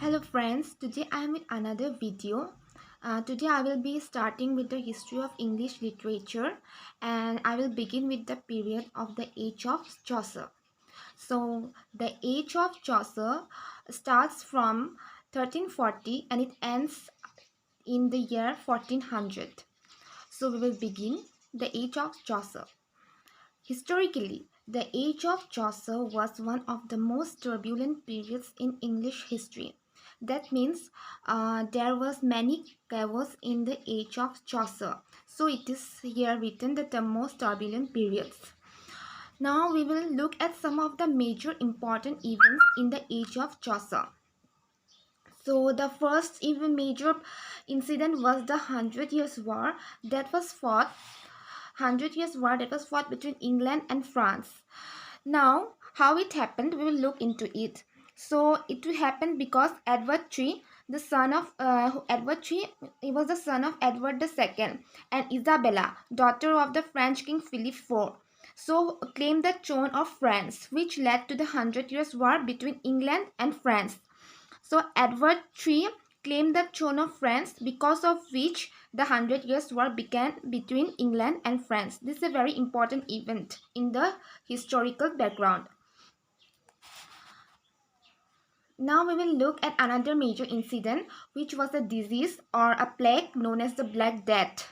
Hello friends, today I am with another video. Today I will be starting with the history of English literature and I will begin with the period of the age of Chaucer. So the age of Chaucer starts from 1340 and it ends in the year 1400. So we will begin the age of Chaucer. Historically, the age of Chaucer was one of the most turbulent periods in English history. That means there was many chaos in the age of Chaucer. So it is here written that the most turbulent periods. Now we will look at some of the major important events in the age of Chaucer. So the first even major incident was the Hundred Years' War that was fought Hundred Years' War that was fought between England and France. Now, how it happened, we will look into it. So it happened because Edward III, the son of Edward III, he was the son of Edward II, and Isabella, daughter of the French King Philip IV. So claimed the throne of France, which led to the Hundred Years' War between England and France. So Edward III claimed the throne of France, because of which the Hundred Years' War began between England and France. This is a very important event in the historical background. Now we will look at another major incident, which was a disease or a plague known as the Black Death.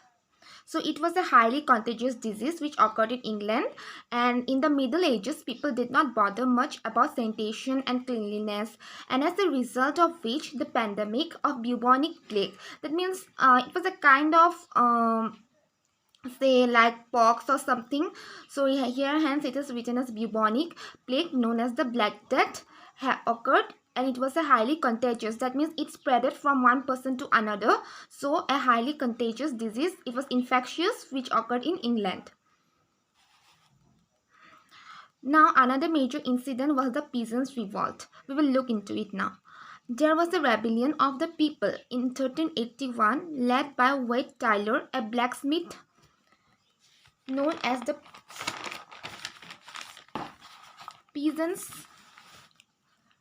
So it was a highly contagious disease which occurred in England, and in the Middle Ages people did not bother much about sanitation and cleanliness, and as a result of which the pandemic of bubonic plague, that means it was a kind of say like pox or something. So here hence it is written as bubonic plague known as the Black Death occurred, and it was a highly contagious, that means it spreaded from one person to another. So a highly contagious disease, it was infectious, which occurred in England. Now another major incident was the peasants revolt. We will look into it now. There was a rebellion of the people in 1381 led by Wade Tyler, a blacksmith known as the peasants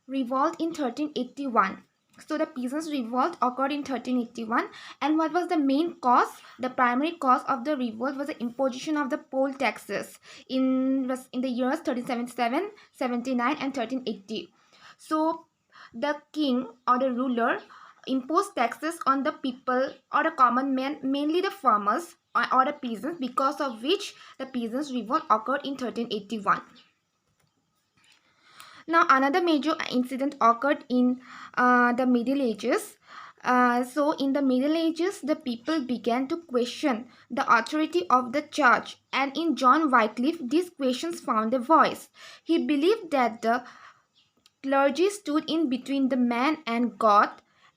revolt in 1381. So the peasants revolt occurred in 1381, and what was the main cause? The primary cause of the revolt was the imposition of the poll taxes in the years 1377, 79 and 1380. So the king or the ruler imposed taxes on the people or the common man, mainly the farmers or the peasants, because of which the peasants revolt occurred in 1381. Now another major incident occurred in the Middle Ages. So in the Middle Ages, the people began to question the authority of the church, and in John Wycliffe, these questions found a voice. He believed that the clergy stood in between the man and God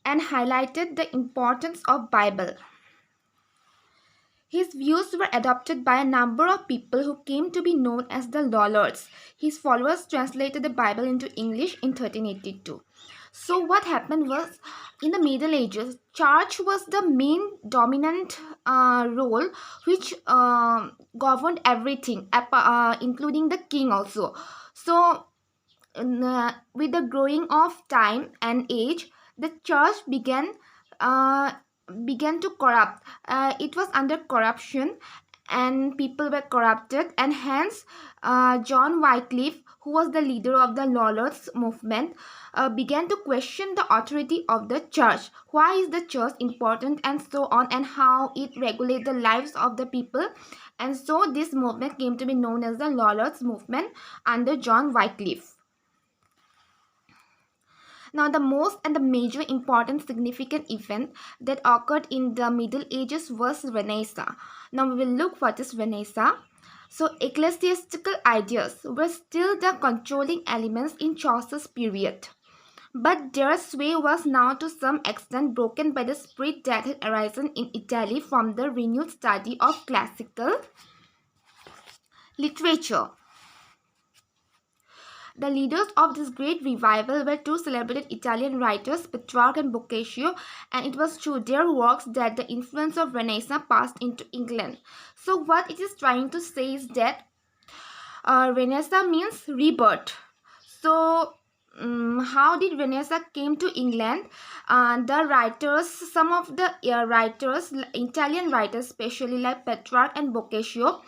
and highlighted the importance of Bible. His views were adopted by a number of people who came to be known as the Lollards. His followers translated the Bible into English in 1382. So what happened was, in the Middle Ages, church was the main dominant role which governed everything, including the king also. So with the growing of time and age, the church began to corrupt. It was under corruption, and people were corrupted, and hence John Wycliffe, who was the leader of the Lollards movement, began to question the authority of the church. Why is the church important, and so on, and how it regulates the lives of the people. And so this movement came to be known as the Lollards movement under John Wycliffe. Now, the most and the major important significant event that occurred in the Middle Ages was Renaissance. Now, we will look what is Renaissance. So, ecclesiastical ideas were still the controlling elements in Chaucer's period. But their sway was now to some extent broken by the spirit that had arisen in Italy from the renewed study of classical literature. The leaders of this great revival were two celebrated Italian writers, Petrarch and Boccaccio, and it was through their works that the influence of Renaissance passed into England. So what it is trying to say is that Renaissance means rebirth. So how did Renaissance came to England? The writers, some of the writers, Italian writers, especially like Petrarch and Boccaccio,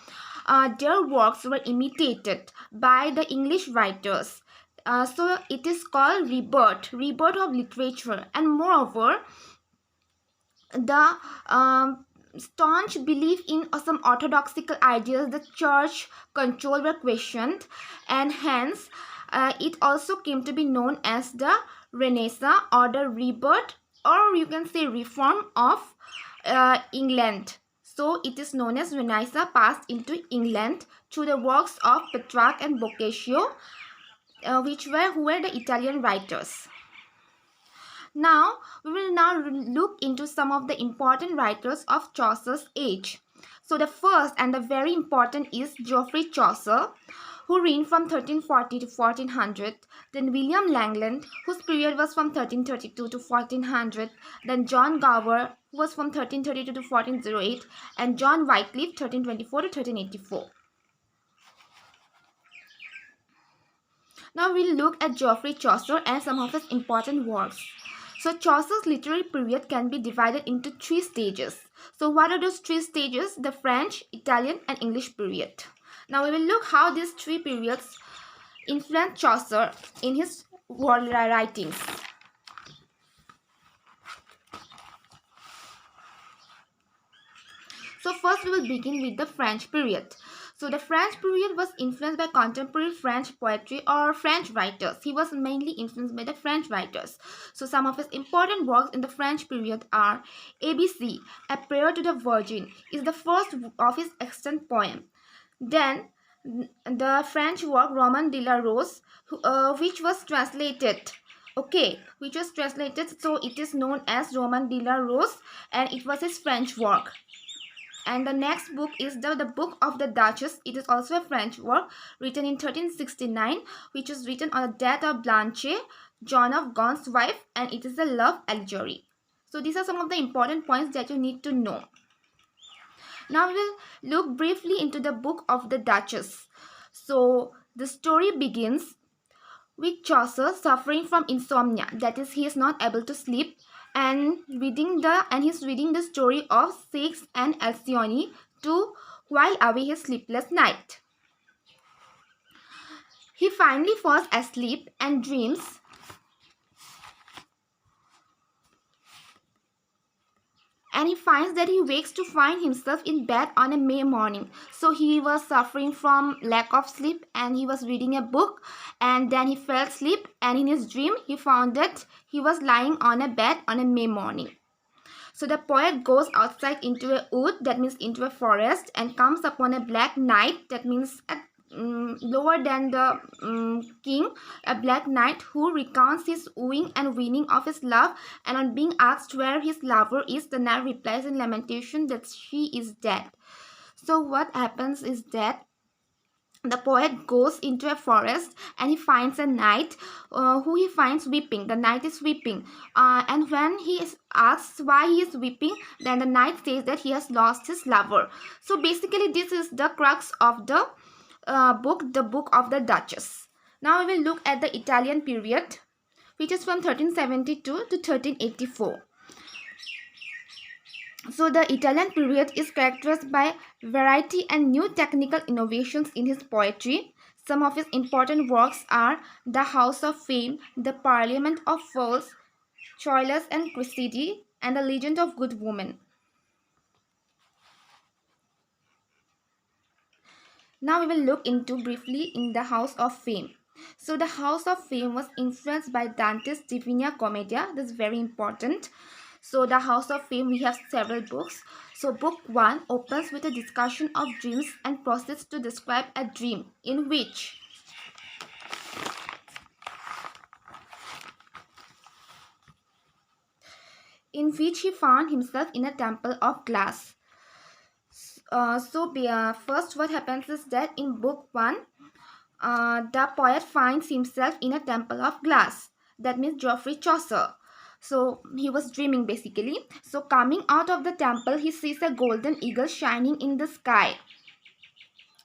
their works were imitated by the English writers. So it is called rebirth of literature, and moreover, the staunch belief in some orthodoxical ideas, the church control were questioned, and hence it also came to be known as the Renaissance or the rebirth, or you can say reform of England. So it is known as Renaissance passed into England through the works of Petrarch and Boccaccio, who were the Italian writers. Now, we will now look into some of the important writers of Chaucer's age. So, the first and the very important is Geoffrey Chaucer, who reigned from 1340 to 1400. Then William Langland, whose period was from 1332 to 1400. Then John Gower, who was from 1332 to 1408. And John Wycliffe, 1324 to 1384. Now, we'll look at Geoffrey Chaucer and some of his important works. So Chaucer's literary period can be divided into three stages. So what are those three stages? The French, Italian and English period. Now we will look how these three periods influenced Chaucer in his writings. So first we will begin with the French period. So the French period was influenced by contemporary French poetry or French writers. He was mainly influenced by the French writers. So some of his important works in the French period are ABC, A Prayer to the Virgin, is the first of his extant poem. Then the French work Roman de la Rose, which was translated. So it is known as Roman de la Rose, and it was his French work. And the next book is the Book of the Duchess. It is also a French work written in 1369, which is written on the death of Blanche, John of Gaunt's wife, and it is a love allegory. So these are some of the important points that you need to know. Now we will look briefly into the Book of the Duchess. So the story begins with Chaucer suffering from insomnia, that is, he is not able to sleep, and he's reading the story of Ceyx and Alcyone to while away his sleepless night. He finally falls asleep and dreams and he finds that he wakes to find himself in bed on a May morning. So he was suffering from lack of sleep and he was reading a book, and then he fell asleep, and in his dream he found that he was lying on a bed on a May morning. So the poet goes outside into a wood, that means into a forest, and comes upon a black knight, that means lower than the king, a black knight who recounts his wooing and winning of his love, and on being asked where his lover is, the knight replies in lamentation that she is dead. So what happens is that the poet goes into a forest and he finds a knight who he finds weeping. The knight is weeping, and when he asks why he is weeping, then the knight says that he has lost his lover. So basically this is the crux of the Book of the Duchess. Now we will look at the Italian period, which is from 1372 to 1384. So the Italian period is characterized by variety and new technical innovations in his poetry. Some of his important works are The House of Fame, The Parliament of Fools, Troilus and Cressidi, and The Legend of Good Woman. Now we will look into briefly in The House of Fame. So the House of Fame was influenced by Dante's Divina Commedia. This is very important. So the House of Fame, we have several books. So book 1 opens with a discussion of dreams and proceeds to describe a dream in which he found himself in a temple of glass. First what happens is that in book 1, the poet finds himself in a temple of glass. That means Geoffrey Chaucer. So he was dreaming basically. So coming out of the temple, he sees a golden eagle shining in the sky.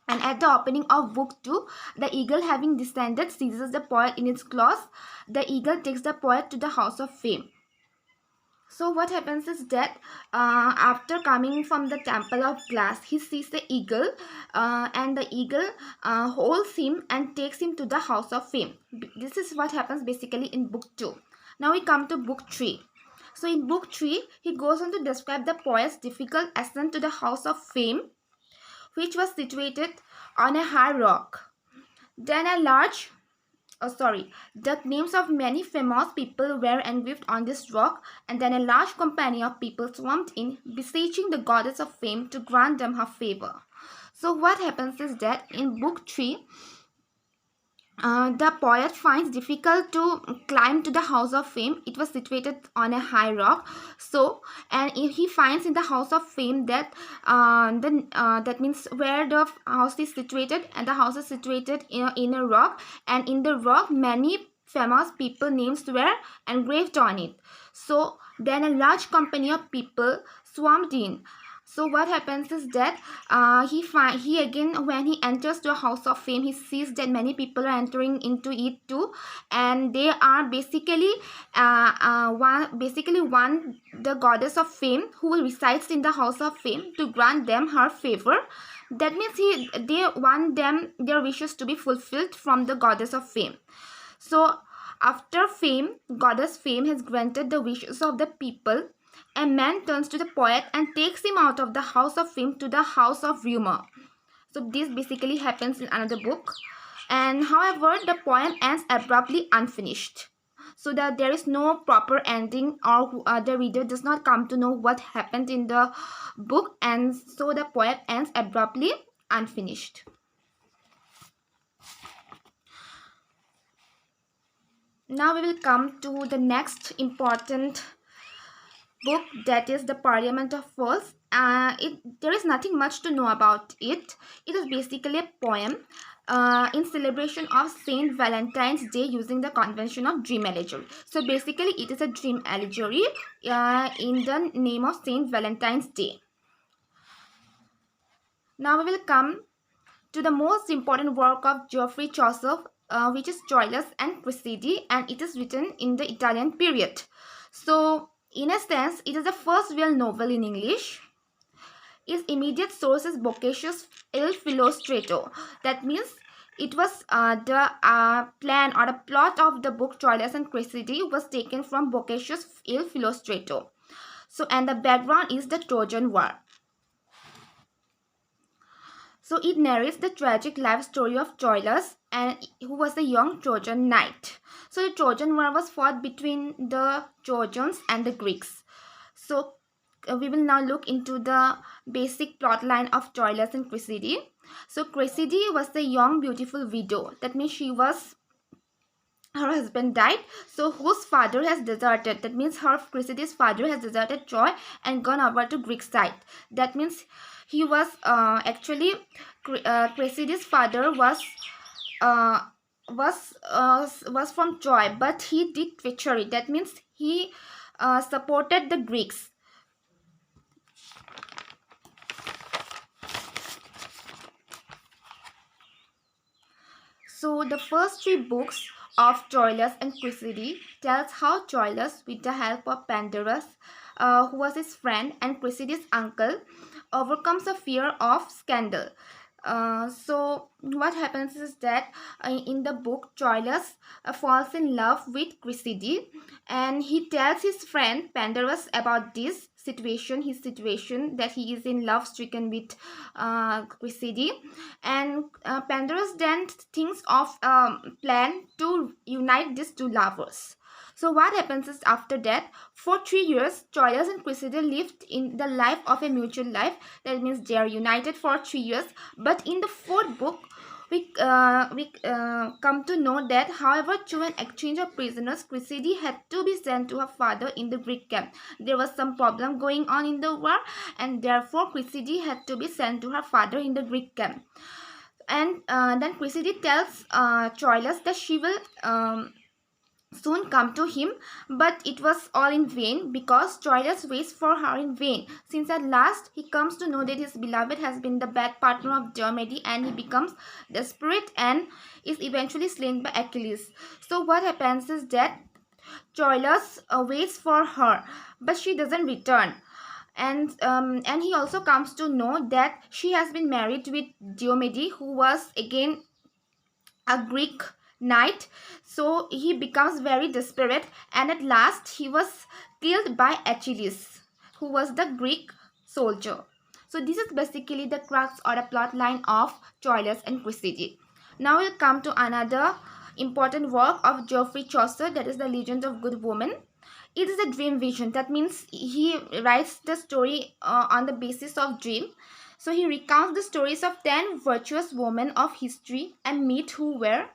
And at the opening of book 2, the eagle having descended seizes the poet in its claws. The eagle takes the poet to the house of fame. So what happens is that after coming from the temple of glass, he sees the eagle, and the eagle holds him and takes him to the house of fame. This is what happens basically in book 2. Now we come to book 3. So in book 3, he goes on to describe the poet's difficult ascent to the house of fame, which was situated on a high rock. Then a large the names of many famous people were engraved on this rock, and then a large company of people swarmed in, beseeching the goddess of fame to grant them her favor. So what happens is that in book 3, the poet finds difficult to climb to the house of fame. It was situated on a high rock. So, and he finds in the house of fame that that means where the house is situated, and the house is situated in a rock, and in the rock many famous people names were engraved on it. So then a large company of people swarmed in. So what happens is that he again, when he enters to a house of fame, he sees that many people are entering into it too, and they are basically one the goddess of fame who resides in the house of fame to grant them her favor. That means they want them their wishes to be fulfilled from the goddess of fame. So after fame, goddess fame has granted the wishes of the people, a man turns to the poet and takes him out of the house of fame to the house of rumor. So this basically happens in another book. And however, the poem ends abruptly unfinished. So that there is no proper ending, or the reader does not come to know what happened in the book, and so the poem ends abruptly unfinished. Now we will come to the next important book, that is the Parliament of Fools. There is nothing much to know about it. It is basically a poem in celebration of Saint Valentine's Day using the convention of dream allegory. So basically it is a dream allegory in the name of Saint Valentine's Day. Now we will come to the most important work of Geoffrey Chaucer, which is Troilus and Cressidi, and it is written in the Italian period. So in a sense, it is the first real novel in English. Its immediate source is Boccaccio's Il Filostretto. That means it was the plan or the plot of the book Troilus and Cressidi was taken from Boccaccio's Il Filostretto. So, and the background is the Trojan War. So it narrates the tragic life story of Troilus, and who was a young Trojan knight. So the Trojan War was fought between the Trojans and the Greeks. So we will now look into the basic plot line of Troilus and Cressidi. So Cressidi was the young beautiful widow. That means her husband died, so whose father has deserted. That means Cressidi's father has deserted Troy and gone over to Greek side. That means he was Cressidi's father was from Troy, but he did treachery. That means he supported the Greeks. So the first 3 books of Troilus and Cressidi tells how Troilus, with the help of Pandarus, who was his friend and Cressidi's uncle, overcomes a fear of scandal. So what happens is that in the book, Troilus falls in love with Cressidi, and he tells his friend Pandarus about his situation, that he is in love stricken with Cressidi, and Pandarus then thinks of a plan to unite these 2 lovers. So what happens is, after that, for 3 years, Troilus and Cressida lived in the life of a mutual life. That means they are united for 3 years. But in the 4th book, we come to know that, however, through an exchange of prisoners, Cressida had to be sent to her father in the Greek camp. There was some problem going on in the war, and therefore Cressida had to be sent to her father in the Greek camp. And then Cressida tells Troilus that she will soon come to him, but it was all in vain because Troilus waits for her in vain, since at last he comes to know that his beloved has been the bad partner of Diomedes, and he becomes desperate and is eventually slain by Achilles. So what happens is that Troilus waits for her, but she doesn't return. And he also comes to know that she has been married with Diomedes, who was again a Greek knight. So he becomes very desperate, and at last he was killed by Achilles, who was the Greek soldier. So this is basically the crux or the plot line of Troilus and Cressida. Now we'll come to another important work of Geoffrey Chaucer, that is the Legend of Good Woman. It is a dream vision. That means he writes the story on the basis of dream. So he recounts the stories of 10 virtuous women of history and myth who were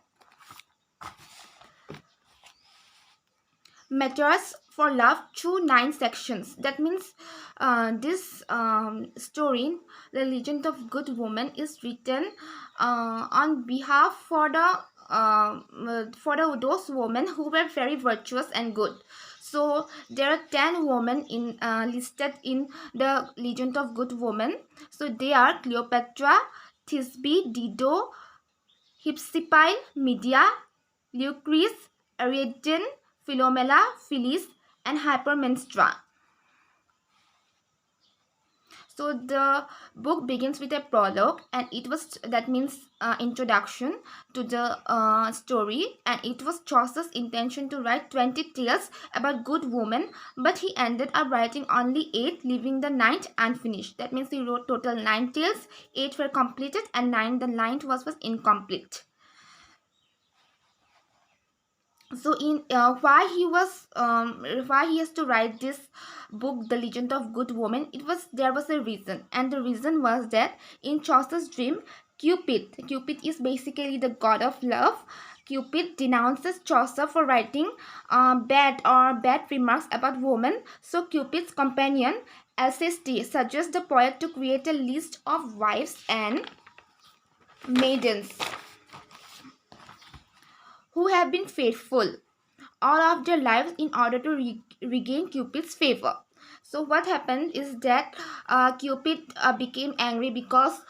matters for love through 9 sections. That means this story, the Legend of Good Woman, is written on behalf for those women who were very virtuous and good. So there are 10 women in listed in the Legend of Good Woman. So they are Cleopatra, Thisbe, Dido, Hypsipyle, Medea, Lucrece, Ariadne, Philomela, Phyllis, and Hypermnestra. So the book begins with a prologue, and it was, that means introduction to the story, and it was Chaucer's intention to write 20 tales about good women, but he ended up writing only 8, leaving the 9th unfinished. That means he wrote total 9 tales, 8 were completed, and 9th was incomplete. So in why he has to write this book, The Legend of Good Woman, there was a reason, and the reason was that in Chaucer's dream, Cupid is basically the god of love. Cupid denounces Chaucer for writing bad remarks about women. So Cupid's companion Alceste suggests the poet to create a list of wives and maidens who have been faithful all of their lives in order to regain Cupid's favor. So what happened is that Cupid became angry because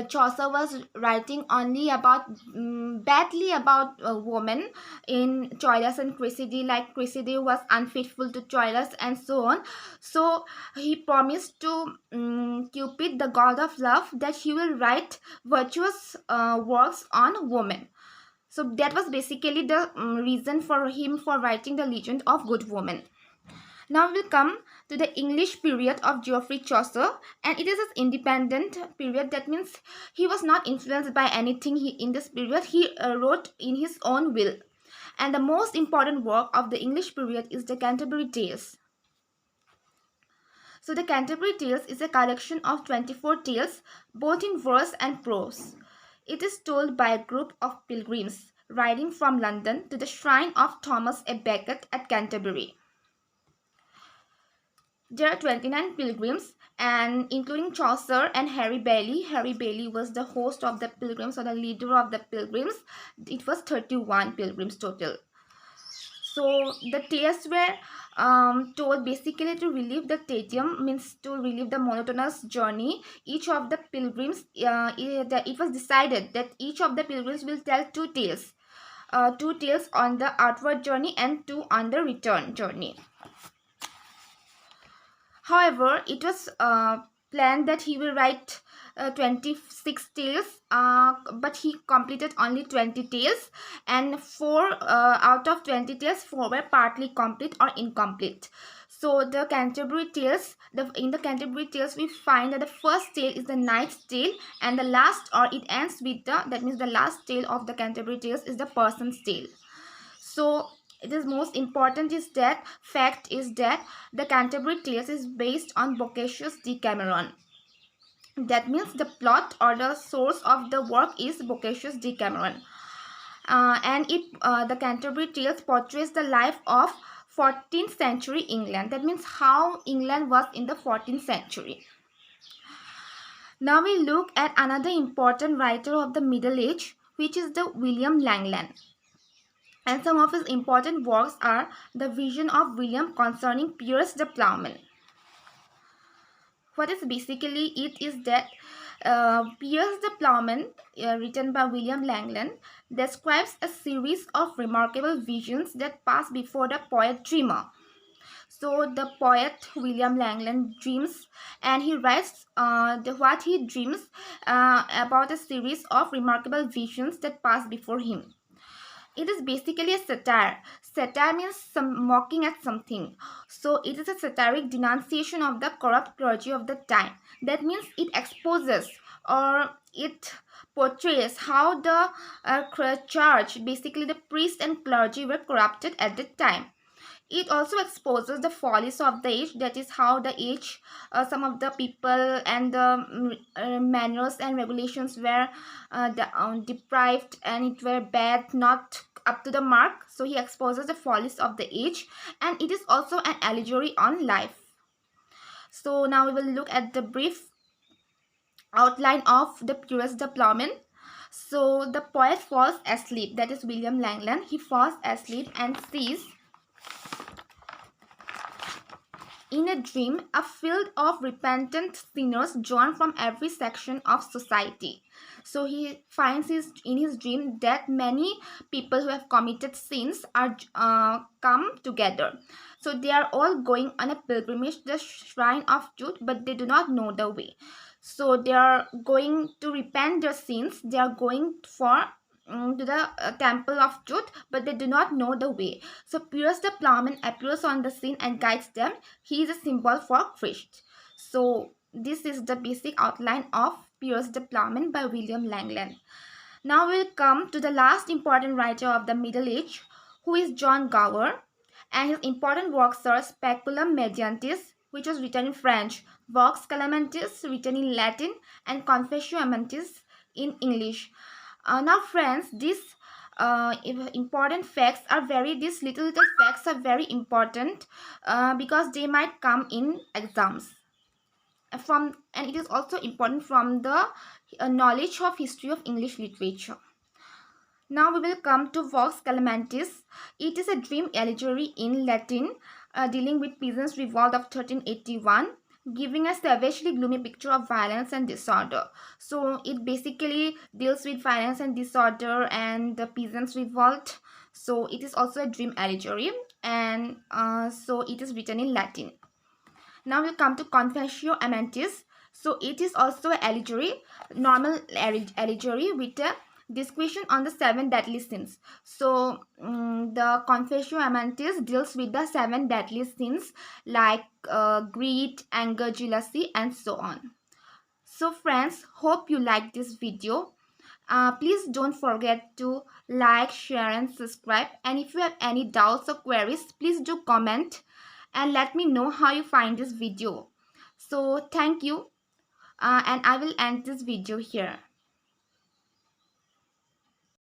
Chaucer was writing only about badly about women in Troilus and Cressida, like Cressida was unfaithful to Troilus and so on. So he promised to Cupid, the god of love, that he will write virtuous works on women. So that was basically the reason for him for writing the Legend of Good Woman. Now we'll come to the English period of Geoffrey Chaucer, and it is an independent period. That means he was not influenced by anything in this period. He wrote in his own will. And the most important work of the English period is the Canterbury Tales. So the Canterbury Tales is a collection of 24 tales, both in verse and prose. It is told by a group of pilgrims riding from London to the shrine of Thomas a Becket at Canterbury. There are 29 pilgrims, and including Chaucer and Harry Bailey. Harry Bailey was the host of the pilgrims, or the leader of the pilgrims. It was 31 pilgrims total. So the tales were told basically to relieve the tedium, means to relieve the monotonous journey. Each of the pilgrims, it was decided that each of the pilgrims will tell 2 tales. 2 tales on the outward journey and 2 on the return journey. However, it was planned that he will write 26 tales, but he completed only 20 tales, and 4 out of 20 tales, 4 were partly complete or incomplete. So the Canterbury Tales, in the Canterbury Tales, we find that the first tale is the Knight's Tale, and the last, or it ends with that means the last tale of the Canterbury Tales is the Person's Tale. So it is most important is that fact is that the Canterbury Tales is based on Boccaccio's Decameron. That means the plot or the source of the work is Boccaccio's Decameron. And the Canterbury Tales portrays the life of 14th century England. That means how England was in the 14th century. Now we look at another important writer of the Middle Age, which is the William Langland. And some of his important works are The Vision of William Concerning Piers the Plowman. What is basically it is that Piers the Plowman, written by William Langland, describes a series of remarkable visions that pass before the poet dreamer. So the poet William Langland dreams, and he writes what he dreams about a series of remarkable visions that pass before him. It is basically a satire. Satire means some mocking at something. So it is a satiric denunciation of the corrupt clergy of the time. That means it exposes or it portrays how the church, basically the priest and clergy, were corrupted at the time. It also exposes the follies of the age, that is how the age, some of the people and the manners and regulations were deprived, and it were bad, not up to the mark. So he exposes the follies of the age, and it is also an allegory on life. So now we will look at the brief outline of the Piers the Plowman. So the poet falls asleep, that is William Langland. He falls asleep and sees in a dream a field of repentant sinners drawn from every section of society. So he finds in his dream that many people who have committed sins are come together. So they are all going on a pilgrimage to the shrine of truth, but they do not know the way. So they are going to repent their sins. They are going for to the temple of truth, but they do not know the way. So Piers the Plowman appears on the scene and guides them. He is a symbol for Christ. So this is the basic outline of Piers the Plowman by William Langland. Now we'll come to the last important writer of the Middle Age, who is John Gower, and his important works are Speculum Mediantis, which was written in French, Vox Calamentis, written in Latin, and Confessio Amantis in English. Now friends, these important facts are these little facts are very important because they might come in exams. And it is also important from the knowledge of history of English literature. Now we will come to Vox Calamentis. It is a dream allegory in Latin dealing with peasants' revolt of 1381, giving a savagely gloomy picture of violence and disorder. So it basically deals with violence and disorder and the peasants' revolt. So it is also a dream allegory, and so it is written in Latin. Now we'll come to Confessio Amantis. So it is also an allegory, normal allegory with a disquisition on the 7 deadly sins. So the Confessio Amantis deals with the 7 deadly sins like greed, anger, jealousy, and so on. So friends, hope you like this video. Please don't forget to like, share, and subscribe. And if you have any doubts or queries, please do comment and let me know how you find this video. So thank you, and I will end this video here.